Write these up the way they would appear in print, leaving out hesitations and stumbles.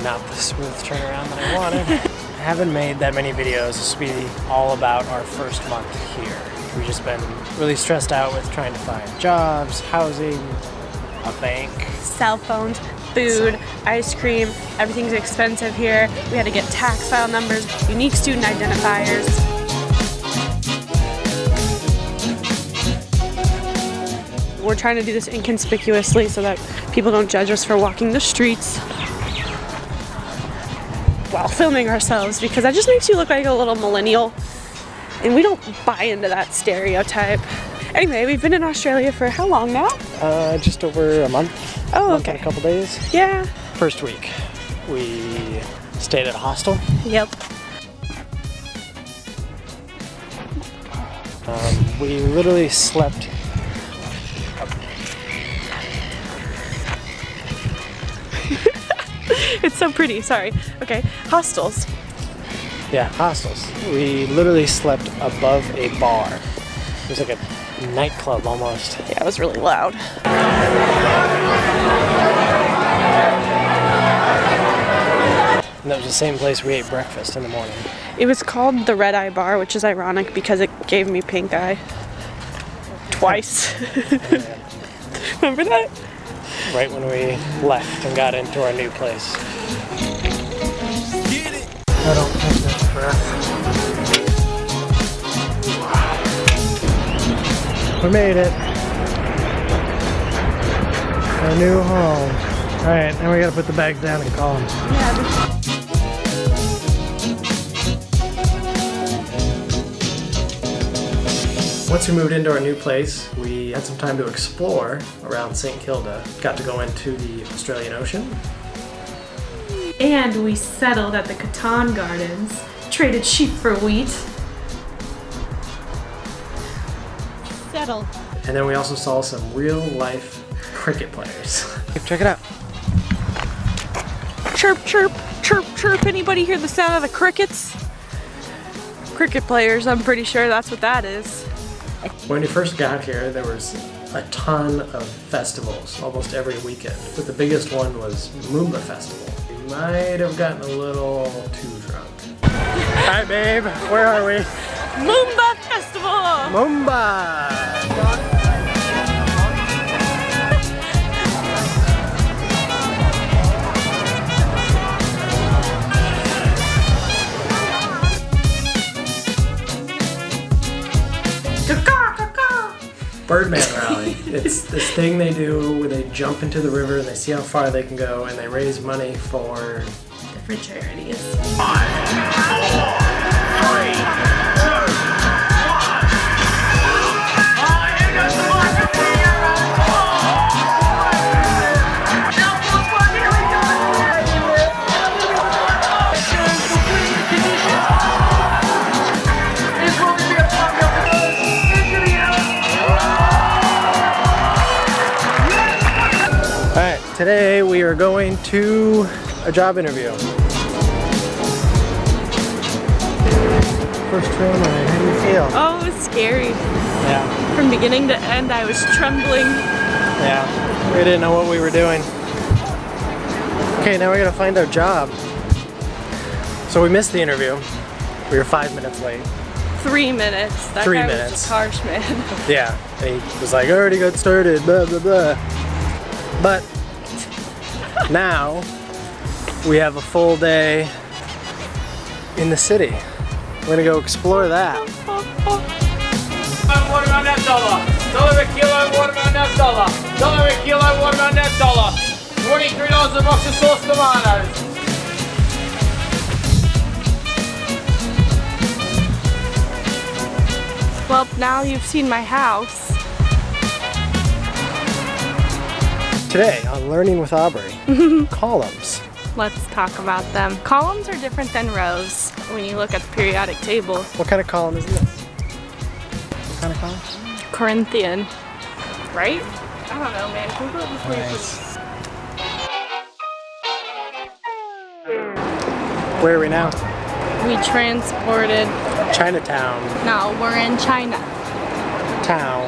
not the smooth turnaround that I wanted. I haven't made that many videos. This will be all about our first month here. We've just been really stressed out with trying to find jobs, housing, a bank, cell phones, food, ice cream. Everything's expensive here. We had to get tax file numbers, unique student identifiers. We're trying to do this inconspicuously so that people don't judge us for walking the streets while filming ourselves, because that just makes you look like a little millennial, and we don't buy into that stereotype. Anyway, we've been in Australia for how long now? Just over a month. Oh, month okay. And a couple days. Yeah. First week, we stayed at a hostel. Yep. We literally slept. It's so pretty, sorry. Okay, hostels. Yeah, hostels. We literally slept above a bar. It was like a nightclub almost. Yeah, it was really loud. And that was the same place we ate breakfast in the morning. It was called the Red Eye Bar, which is ironic because it gave me pink eye. Twice. Remember that? Right when we left and got into our new place. I don't think that's for us. We made it. Our new home. Alright, now we gotta put the bags down and call them. Yeah. Once we moved into our new place, we had some time to explore around St. Kilda. Got to go into the Australian Ocean. And we settled at the Catan Gardens. Traded sheep for wheat. Settled. And then we also saw some real life cricket players. Check it out. Chirp, chirp, chirp, chirp. Anybody hear the sound of the crickets? Cricket players, I'm pretty sure that's what that is. When we first got here, there was a ton of festivals almost every weekend, but the biggest one was Moomba Festival. We might have gotten a little too drunk. Hi babe, where are we? Moomba Festival! Moomba! Birdman Rally. It's this thing they do where they jump into the river and they see how far they can go and they raise money for different charities. 5, 4, 3, 2, 1. Today we are going to a job interview. First train ride, how do you feel? Oh, it was scary. Yeah. From beginning to end, I was trembling. Yeah, we didn't know what we were doing. Okay, now we gotta find our job. So we missed the interview. We were 5 minutes late. 3 minutes. That 3 guy minutes. was just harsh, man. Yeah, and he was like, I already got started, blah, blah, blah. But now we have a full day in the city. We're gonna go explore that. watermelon net dollar. $1 a kilo watermelon net dollar. $1 a kilo watermelon net dollar. $23 a box of sauce tomatoes. Well, now you've seen my house. Today on Learning with Aubrey, columns. Let's talk about them. Columns are different than rows when you look at the periodic table. What kind of column is this? What kind of column? Corinthian, right? I don't know, man. Google it before you Nice. Where are we now? We transported. Chinatown. No, we're in China. Town.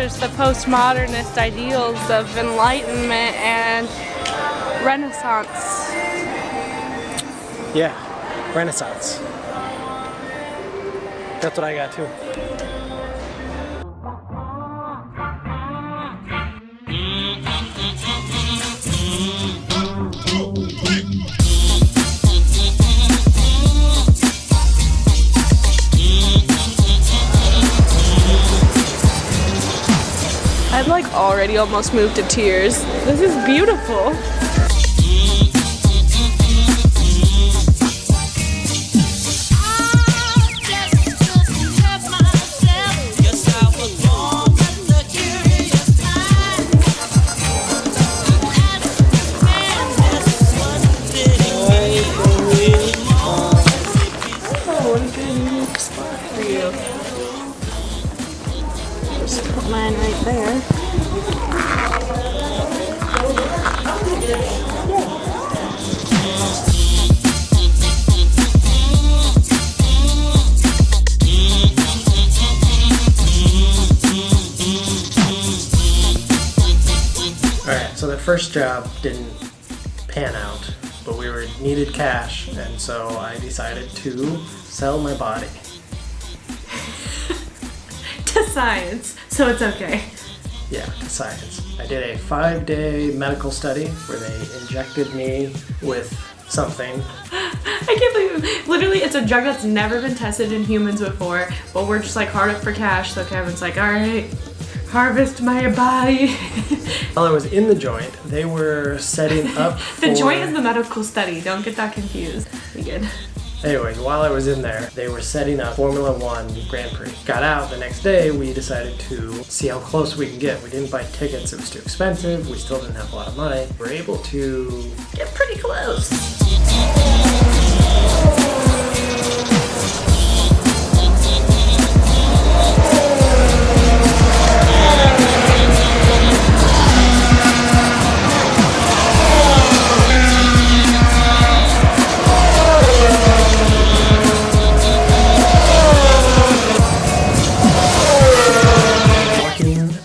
captures the postmodernist ideals of enlightenment and Renaissance. Yeah, Renaissance. That's what I got too. I'm like already almost moved to tears. This is beautiful. Just put mine right there. Alright, so the first job didn't pan out, but we needed cash, and so I decided to sell my body. To science, so it's okay. Yeah, science. I did a 5-day medical study where they injected me with something. I can't believe it. Literally, it's a drug that's never been tested in humans before, but we're just like hard up for cash, so Kevin's like, alright, harvest my body. While I was in the joint, they were setting up for... The joint is the medical study, don't get that confused. We good. Anyways, while I was in there, they were setting up Formula One Grand Prix. Got out the next day, we decided to see how close we can get. We didn't buy tickets, it was too expensive, we still didn't have a lot of money. We were able to get pretty close.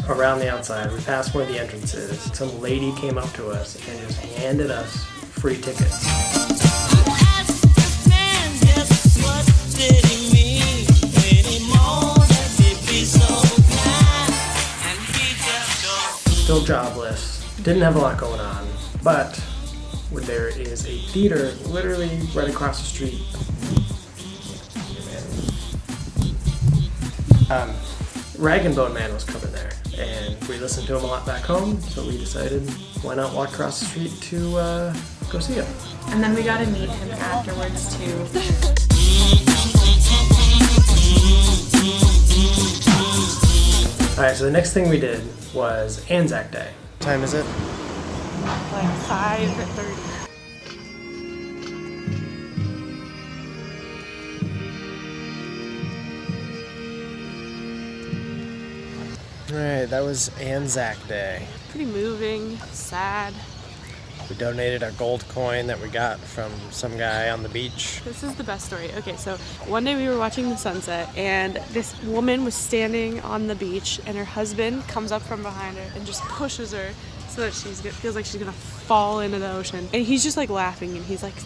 Around the outside, we passed one of the entrances. Some lady came up to us and just handed us free tickets. Still jobless, didn't have a lot going on, but there is a theater literally right across the street. Rag and Bone Man was coming there, and we listened to him a lot back home, so we decided why not walk across the street to go see him. And then we got to meet him afterwards too. Alright, so the next thing we did was Anzac Day. What time is it? Like 5:30. Alright, that was Anzac Day. Pretty moving, sad. We donated our gold coin that we got from some guy on the beach. This is the best story. Okay, so one day we were watching the sunset and this woman was standing on the beach and her husband comes up from behind her and just pushes her so that feels like she's gonna fall into the ocean. And he's just like laughing and he's like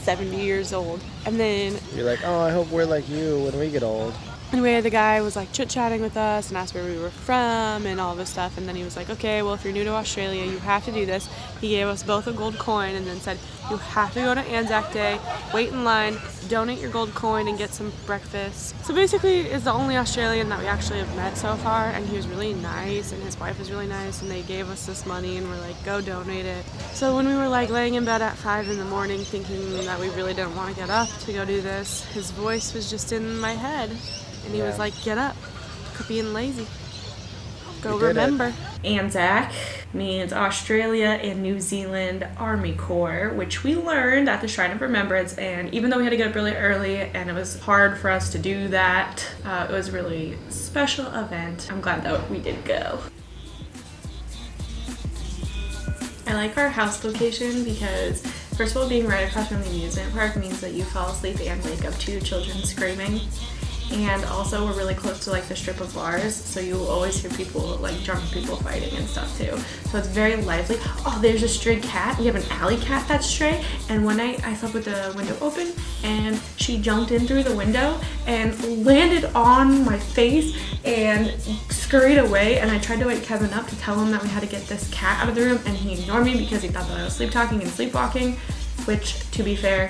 70 years old. And then you're like, oh, I hope we're like you when we get old. Anyway, the guy was like chit-chatting with us and asked where we were from and all this stuff, and then he was like, okay, well, if you're new to Australia, you have to do this. He gave us both a gold coin and then said, you have to go to Anzac Day, wait in line, donate your gold coin and get some breakfast. So basically, it's the only Australian that we actually have met so far, and he was really nice and his wife was really nice, and they gave us this money and we're like, go donate it. So when we were like laying in bed at 5 in the morning thinking that we really didn't want to get up to go do this, his voice was just in my head. And he was like, get up, quit being lazy, go remember. Anzac means Australia and New Zealand Army Corps, which we learned at the Shrine of Remembrance, and even though we had to get up really early and it was hard for us to do that, it was a really special event. I'm glad that we did go. I like our house location because, first of all, being right across from the amusement park means that you fall asleep and wake up to children screaming. and also we're really close to like the strip of bars, so you will always hear people, like drunk people fighting and stuff too. So it's very lively. Oh, there's a stray cat. We have an alley cat that's stray, and one night I slept with the window open and she jumped in through the window and landed on my face and scurried away, and I tried to wake Kevin up to tell him that we had to get this cat out of the room, and he ignored me because he thought that I was sleep talking and sleepwalking, which, to be fair,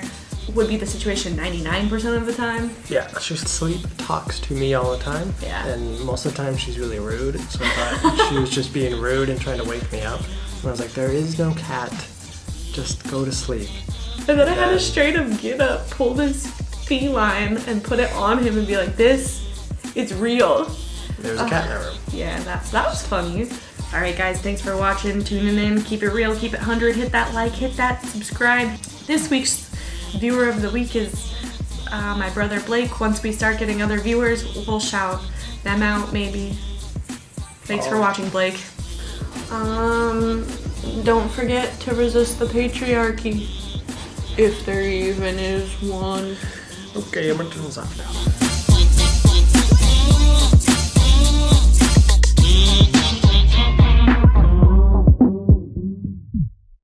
would be the situation 99% of the time. Yeah, she sleep talks to me all the time. Yeah. And most of the time she's really rude. So I thought she was just being rude and trying to wake me up. And I was like, there is no cat. Just go to sleep. And then I had to straight up get up, pull this feline, and put it on him and be like, this is real. There's a cat in that room. Yeah, that was funny. Alright guys, thanks for watching, tuning in. Keep it real, keep it 100. Hit that like, hit that subscribe. This week's viewer of the week is my brother Blake. Once we start getting other viewers, we'll shout them out maybe. Thanks for watching, Blake. Don't forget to resist the patriarchy, if there even is one. Okay, I'm gonna turn this off now.